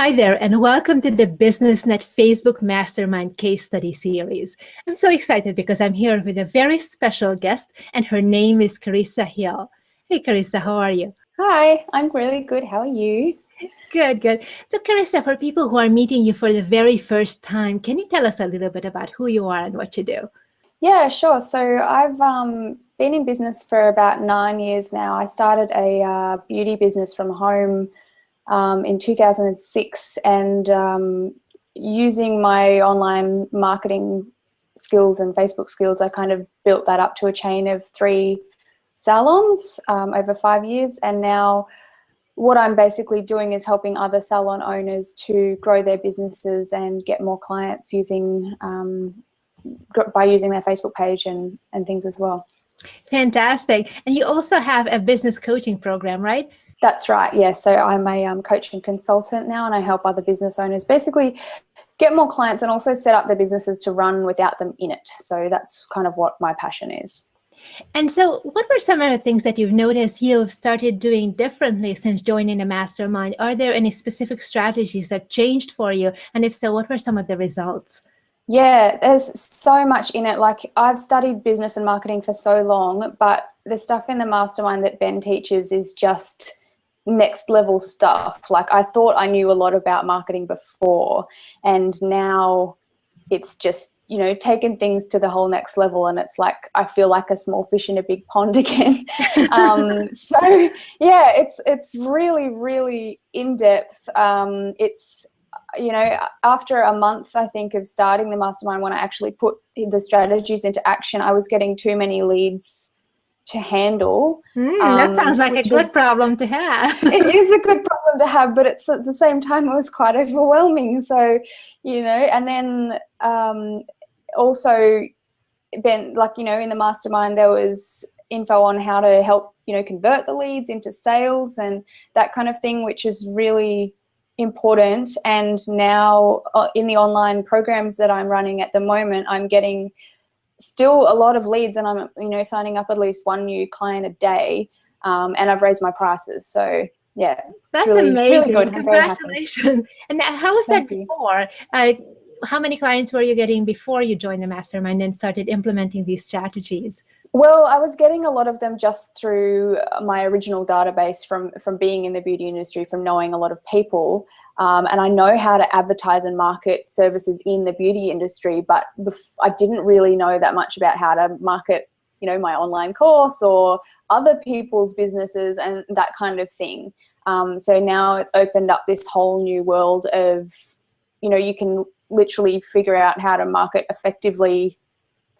Hi there, and welcome to the BusinessNet Facebook Mastermind case study series. I'm so excited because I'm here with a very special guest, and her name is Carissa Hill. Hey, Carissa, how are you? Hi, I'm really good. How are you? Good, good. So, Carissa, for people who are meeting you for the very first time, can you tell us a little bit about who you are and what you do? Yeah, sure. So I've been in business for about 9 years now. I started a beauty business from home in 2006, and using my online marketing skills and Facebook skills, I kind of built that up to a chain of 3 salons over 5 years. And now what I'm basically doing is helping other salon owners to grow their businesses and get more clients by using their Facebook page and things as well. Fantastic. And you also have a business coaching program, right? That's right, yeah. So I'm a coach and consultant now, and I help other business owners basically get more clients and also set up their businesses to run without them in it. So that's kind of what my passion is. And so what were some of the things that you've noticed you've started doing differently since joining a mastermind? Are there any specific strategies that changed for you? And if so, what were some of the results? Yeah, there's so much in it. Like, I've studied business and marketing for so long, but the stuff in the mastermind that Ben teaches is just next level stuff. Like, I thought I knew a lot about marketing before, and now it's just, taken things to the whole next level, and it's like I feel like a small fish in a big pond again. So yeah, it's really, really in depth. It's after a month, I think, of starting the mastermind, when I actually put the strategies into action, I was getting too many leads to handle. That sounds like a good problem to have. It is a good problem to have, but it's at the same time, it was quite overwhelming. So, and then also, Ben, in the mastermind, there was info on how to help, convert the leads into sales and that kind of thing, which is really important. And now in the online programs that I'm running at the moment, I'm getting still a lot of leads, and I'm signing up at least one new client a day, and I've raised my prices. So yeah, that's really, amazing. really good. Congratulations. And how was that before? How many clients were you getting before you joined the mastermind and started implementing these strategies? Well, I was getting a lot of them just through my original database from being in the beauty industry, from knowing a lot of people. And I know how to advertise and market services in the beauty industry, but I didn't really know that much about how to market, my online course or other people's businesses and that kind of thing. So now it's opened up this whole new world of, you can literally figure out how to market effectively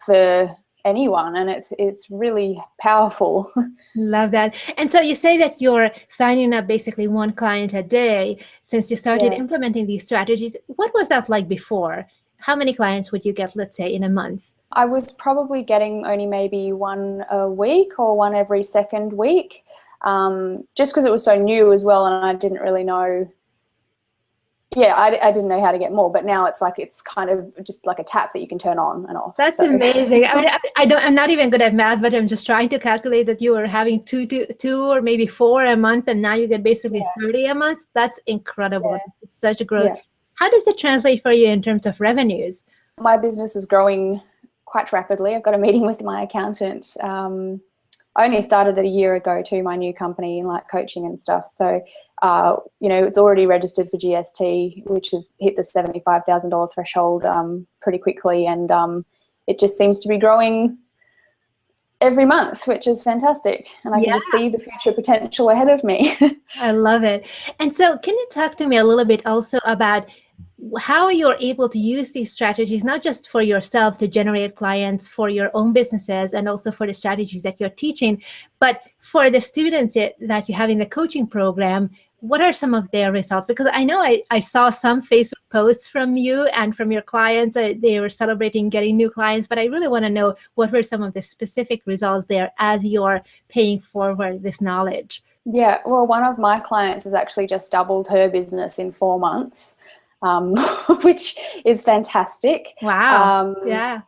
for anyone, and it's really powerful. Love that. And so you say that you're signing up basically one client a day since you started implementing these strategies. What was that like before? How many clients would you get, let's say, in a month? I was probably getting only maybe one a week or one every second week, just because it was so new as well, and I didn't really know. Yeah, I didn't know how to get more, but now it's kind of just like a tap that you can turn on and off. That's amazing. I mean, I'm not even good at math, but I'm just trying to calculate that you were having two or maybe 4 a month, and now you get basically 30 a month. That's incredible. Yeah. Such a growth. Yeah. How does it translate for you in terms of revenues? My business is growing quite rapidly. I've got a meeting with my accountant. I only started a year ago too, my new company in coaching and stuff. So, it's already registered for GST, which has hit the $75,000 threshold pretty quickly. And it just seems to be growing every month, which is fantastic. And I can just see the future potential ahead of me. I love it. And so can you talk to me a little bit also about how you're able to use these strategies, not just for yourself to generate clients for your own businesses and also for the strategies that you're teaching, but for the students that you have in the coaching program? What are some of their results? Because I know I saw some Facebook posts from you and from your clients. They were celebrating getting new clients, but I really want to know what were some of the specific results there as you're paying forward this knowledge. Yeah, well, one of my clients has actually just doubled her business in 4 months. Which is fantastic. Wow. Yeah.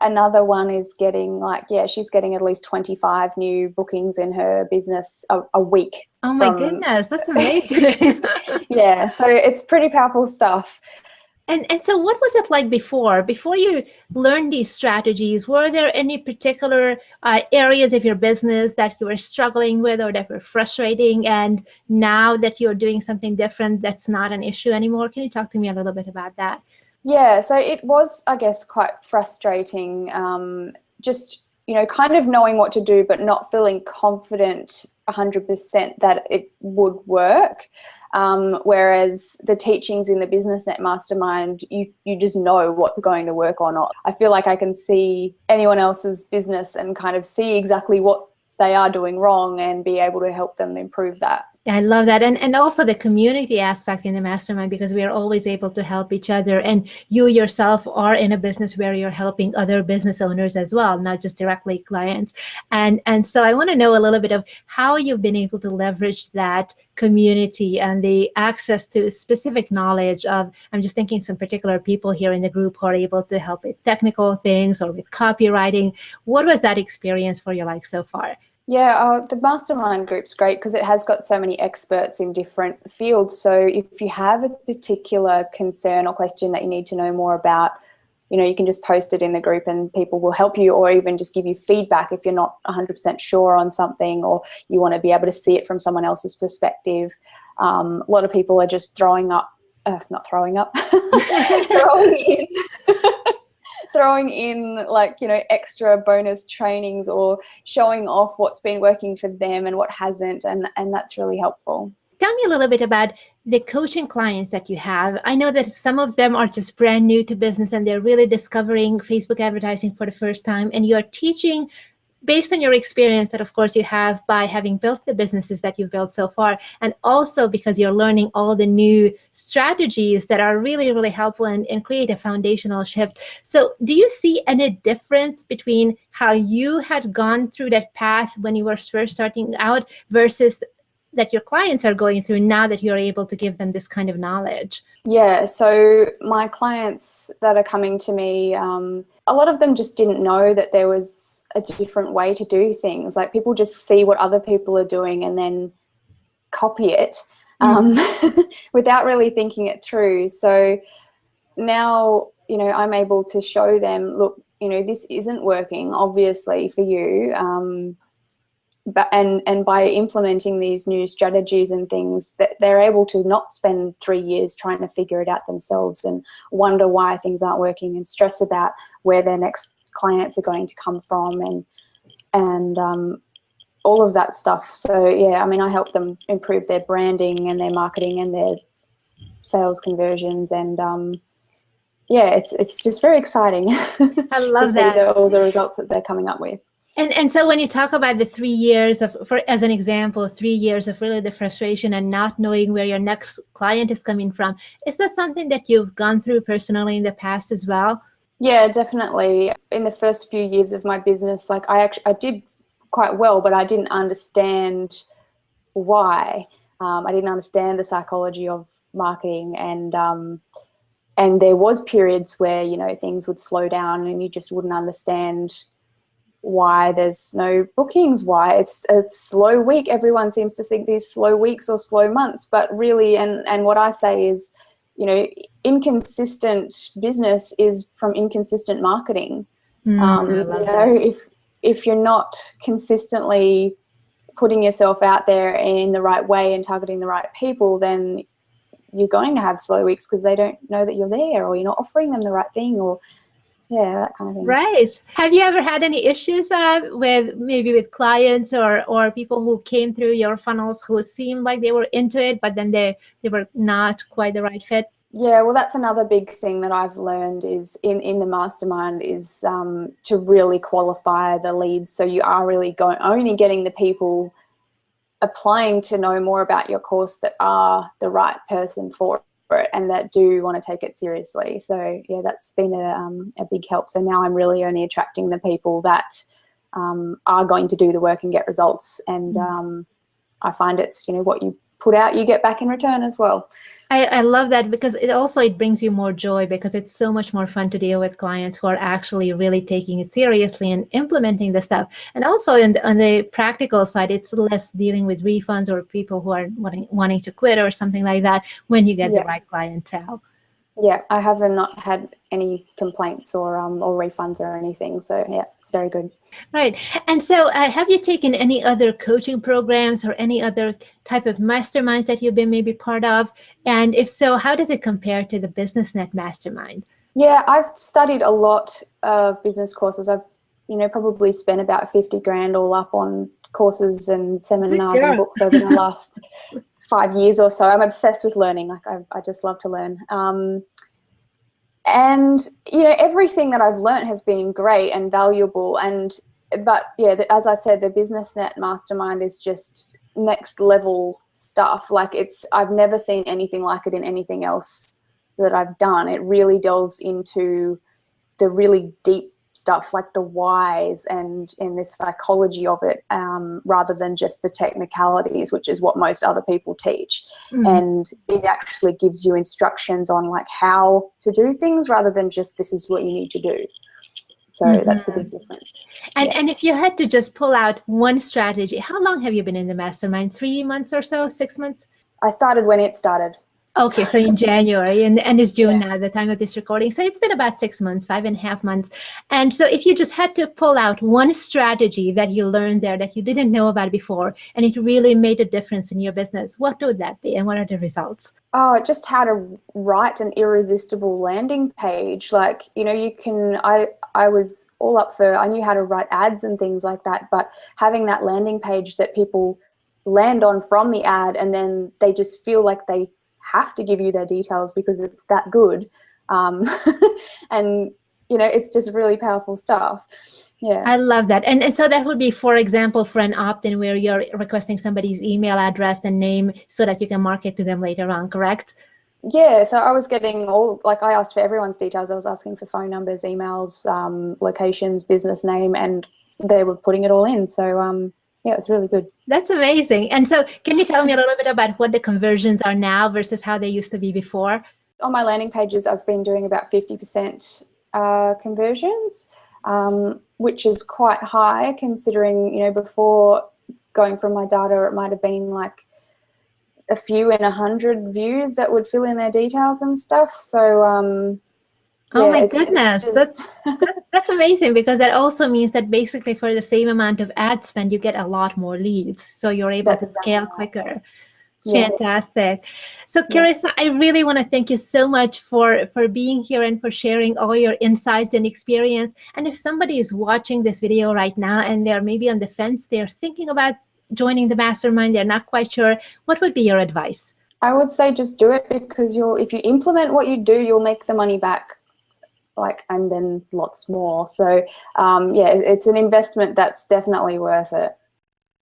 another one is getting she's getting at least 25 new bookings in her business a week. Oh my goodness, that's amazing. Yeah, so it's pretty powerful stuff. And so what was it like before you learned these strategies? Were there any particular areas of your business that you were struggling with or that were frustrating? And now that you're doing something different, that's not an issue anymore. Can you talk to me a little bit about that? Yeah, so it was, I guess, quite frustrating, just, kind of knowing what to do, but not feeling confident 100% that it would work. Whereas the teachings in the BusinessNet Mastermind, you just know what's going to work or not. I feel like I can see anyone else's business and kind of see exactly what they are doing wrong and be able to help them improve that. I love that. And also the community aspect in the mastermind, because we are always able to help each other. And you yourself are in a business where you're helping other business owners as well, not just directly clients. And so I want to know a little bit of how you've been able to leverage that community and the access to specific knowledge of, I'm just thinking some particular people here in the group who are able to help with technical things or with copywriting. What was that experience for you like so far? Yeah, the Mastermind group's great because it has got so many experts in different fields. So if you have a particular concern or question that you need to know more about, you can just post it in the group and people will help you, or even just give you feedback if you're not 100% sure on something or you want to be able to see it from someone else's perspective. A lot of people are just throwing in extra bonus trainings or showing off what's been working for them and what hasn't, and that's really helpful. Tell me a little bit about the coaching clients that you have. I know that some of them are just brand new to business and they're really discovering Facebook advertising for the first time, and you're teaching based on your experience that, of course, you have by having built the businesses that you've built so far, and also because you're learning all the new strategies that are really, really helpful and create a foundational shift. So do you see any difference between how you had gone through that path when you were first starting out versus that your clients are going through now that you're able to give them this kind of knowledge? Yeah, so my clients that are coming to me, a lot of them just didn't know that there was a different way to do things. Like, people just see what other people are doing and then copy it without really thinking it through. So now, I'm able to show them, look, this isn't working, obviously, for you. But and by implementing these new strategies and things, that they're able to not spend 3 years trying to figure it out themselves and wonder why things aren't working and stress about where their next clients are going to come from and all of that stuff. So yeah, I help them improve their branding and their marketing and their sales conversions, and it's just very exciting. I love to that. See all the results that they're coming up with. And so when you talk about the 3 years as an example, 3 years of really the frustration and not knowing where your next client is coming from, is that something that you've gone through personally in the past as well? Yeah, definitely. In the first few years of my business, I did quite well, but I didn't understand why. I didn't understand the psychology of marketing, and there was periods where things would slow down and you just wouldn't understand why there's no bookings, why it's a slow week. Everyone seems to think these slow weeks or slow months, but really, and what I say is, inconsistent business is from inconsistent marketing. If you're not consistently putting yourself out there in the right way and targeting the right people, then you're going to have slow weeks because they don't know that you're there, or you're not offering them the right thing, or that kind of thing. Right. Have you ever had any issues with clients or people who came through your funnels who seemed like they were into it, but then they were not quite the right fit? Yeah, well, that's another big thing that I've learned is in the mastermind is to really qualify the leads. So you are really only getting the people applying to know more about your course that are the right person for it and that do want to take it seriously. So yeah, that's been a big help. So now I'm really only attracting the people that are going to do the work and get results. And I find it's, what you put out, you get back in return as well. I love that, because it brings you more joy, because it's so much more fun to deal with clients who are actually really taking it seriously and implementing the stuff. And also on the practical side, it's less dealing with refunds or people who are wanting to quit or something like that when you get the right clientele. Yeah, I have not had any complaints or refunds or anything. So yeah, it's very good. Right. And so have you taken any other coaching programs or any other type of masterminds that you've been maybe part of? And if so, how does it compare to the BusinessNet Mastermind? Yeah, I've studied a lot of business courses. I've, probably spent about 50 grand all up on courses and seminars and books over the last 5 years or so. I'm obsessed with learning. Like I just love to learn. And everything that I've learned has been great and valuable. But yeah, as I said, the BusinessNet Mastermind is just next level stuff. Like I've never seen anything like it in anything else that I've done. It really delves into the really deep stuff, like the whys and in the psychology of it, rather than just the technicalities, which is what most other people teach. And it actually gives you instructions on like how to do things rather than just this is what you need to do. So that's the big difference. And if you had to just pull out one strategy, how long have you been in the mastermind? 3 months or so? 6 months? I started when it started. Okay, so in January, and it's June now, the time of this recording. So it's been about 6 months, 5.5 months. And so if you just had to pull out one strategy that you learned there that you didn't know about before, and it really made a difference in your business, what would that be, and what are the results? Oh, just how to write an irresistible landing page. Like, I was all up for, I knew how to write ads and things like that, but having that landing page that people land on from the ad, and then they just feel like they have to give you their details because it's that good. And, it's just really powerful stuff. Yeah. I love that. And so that would be, for example, for an opt-in where you're requesting somebody's email address and name so that you can market to them later on, correct? Yeah, so I was getting I asked for everyone's details. I was asking for phone numbers, emails, locations, business name, and they were putting it all in. So, yeah, it was really good. That's amazing. And so can you tell me a little bit about what the conversions are now versus how they used to be before? On my landing pages, I've been doing about 50% conversions, which is quite high considering, before going from my data, it might have been like a few in 100 views that would fill in their details and stuff. So, oh my goodness, that's amazing, because that also means that basically for the same amount of ad spend, you get a lot more leads. So you're able to scale quicker. Fantastic. So Carissa, I really want to thank you so much for being here and for sharing all your insights and experience. And if somebody is watching this video right now and they're maybe on the fence, they're thinking about joining the mastermind, they're not quite sure, what would be your advice? I would say just do it, because if you implement what you do, you'll make the money back, and then lots more. So yeah, it's an investment that's definitely worth it.